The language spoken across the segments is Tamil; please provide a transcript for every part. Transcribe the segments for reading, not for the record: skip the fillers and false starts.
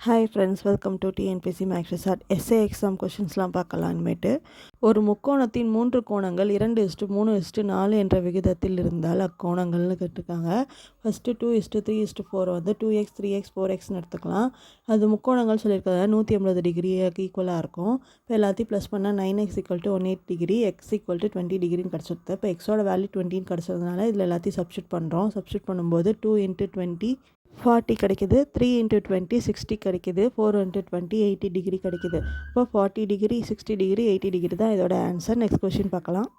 Hi friends, welcome to TNPSC maths resort. SA exam கொஷின்ஸ்லாம் பார்க்கலான்மேட்டு. ஒரு முக்கோணத்தின் 3 கோணங்கள் 2:3:4 என்ற விகிதத்தில் இருந்தால் அக்கோணங்கள்னு கேட்டிருக்காங்க. ஃபஸ்ட்டு 2:3:4 வந்து 2x 3x 4xன்னு எடுத்துக்கலாம். அது முக்கோணங்கள் சொல்லியிருக்கிறத 180 டிகிரிக்கு ஈக்குவலாக இருக்கும். இப்போ எல்லாத்தையும் ப்ளஸ் பண்ணால் 9x = 180 டிகிரி, x = 20 டிகிரின்னு கிடச்சிருது. இப்போ எக்ஸோட வேல்யூ 20ன்னு கிடச்சதுனால இதில் எல்லாத்தையும் சப்ஸ்டியூட் பண்ணுறோம். சப்ஸ்டியூட் பண்ணும்போது 2 × 20 40 கிடைக்குது, 3 × 20 60 கிடைக்குது, 4 × 20 80 டிகிரி கிடைக்குது. இப்போ 40 டிகிரி 60 டிகிரி 80 டிகிரி தான் இதோட ஆன்சர். நெக்ஸ்ட் கொஷின் பார்க்கலாம்.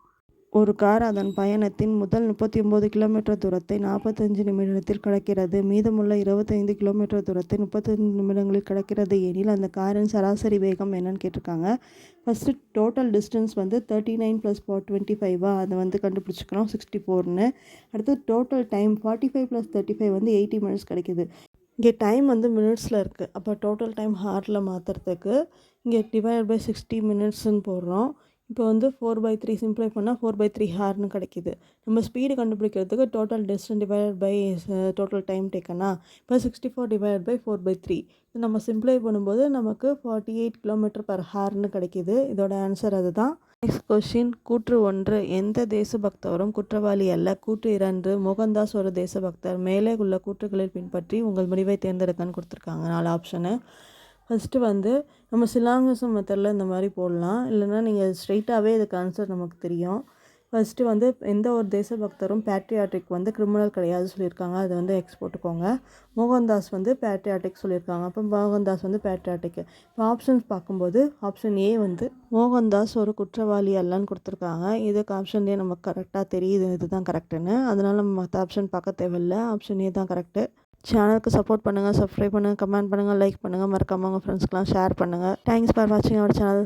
ஒரு கார் அதன் பயணத்தின் முதல் 39 கிலோமீட்டர் தூரத்தை 45 நிமிடத்தில் கடக்கிறது. மீதமுள்ள 25 கிலோமீட்டர் தூரத்தை 35 நிமிடங்களில் கடக்கிறது எனில் அந்த காரின் சராசரி வேகம் என்னன்னு கேட்டிருக்காங்க. ஃபஸ்ட்டு டோட்டல் டிஸ்டன்ஸ் வந்து 39 + 25 அதை வந்து கண்டுபிடிச்சிக்கிறோம் 64ன்னு. அடுத்து டோட்டல் டைம் 45 + 35 வந்து 80 மினிட்ஸ் கிடைக்குது. இங்கே டைம் வந்து மினிட்ஸில் இருக்குது. அப்போ டோட்டல் டைம் ஹாரில் மாற்றுறதுக்கு இங்கே /60 மினிட்ஸ்ன்னு போடுறோம். இப்போ வந்து 4/3 சிம்ப்ளை பண்ணால் 4/3 ஹார்னு கிடைக்கிது. நம்ம ஸ்பீடு கண்டுபிடிக்கிறதுக்கு total distance divided by total time டேக்கனா. இப்போ 64 / 4/3 இது நம்ம சிம்ப்ளை பண்ணும்போது நமக்கு 48 km/hன்னு கிடைக்கிது. இதோட ஆன்சர் அதுதான். Next question. கூற்று 1, எந்த தேசபக்தரும் குற்றவாளி அல்ல. கூற்று 2, மோகன்தாஸ் ஒரு தேசபக்தர். மேலே உள்ள கூற்றுகளில் பின்பற்றி உங்கள் முடிவை தேர்ந்தெடுக்கன்னு கொடுத்துருக்காங்க. 4 ஆப்ஷனு. ஃபஸ்ட்டு வந்து நம்ம சிலாங்கசம் மெத்தடில் இந்த மாதிரி போடலாம், இல்லைனா நீங்கள் ஸ்ட்ரெயிட்டாகவே இதுக்கு ஆன்சர் நமக்கு தெரியும். ஃபஸ்ட்டு வந்து எந்த ஒரு தேசபக்தரும் பேட்ரியாட்டிக் வந்து கிரிமினல் கிடையாது சொல்லியிருக்காங்க. அது வந்து எக்ஸ் போட்டுக்கோங்க. மோகன்தாஸ் வந்து பேட்ரியாட்டிக் சொல்லியிருக்காங்க. அப்போ மோகன்தாஸ் வந்து பேட்ரியாட்டிக்கு. இப்போ ஆப்ஷன்ஸ் பார்க்கும்போது ஆப்ஷன் ஏ வந்து மோகன்தாஸ் ஒரு குற்றவாளி அல்லன்னு கொடுத்துருக்காங்க. இதுக்கு ஆப்ஷன் ஏ நமக்கு கரெக்டாக தெரியுது, இதுதான் கரெக்டுன்னு. அதனால் நம்ம மற்ற ஆப்ஷன் பார்க்க தேவையில்லை. ஆப்ஷன் ஏ தான் கரெக்டு. சேனலுக்கு சப்போர்ட் பண்ணுங்கள், சப்ஸ்கிரைப் பண்ணுங்கள், கமெண்ட் பண்ணுங்கள், லைக் பண்ணுங்கள், மறக்காமல் உங்கள் ஃப்ரெண்ட்ஸ்க்கெலாம் ஷேர் பண்ணுங்கள். தேங்க்ஸ் ஃபார் வாட்சிங் அவர் சேனல்.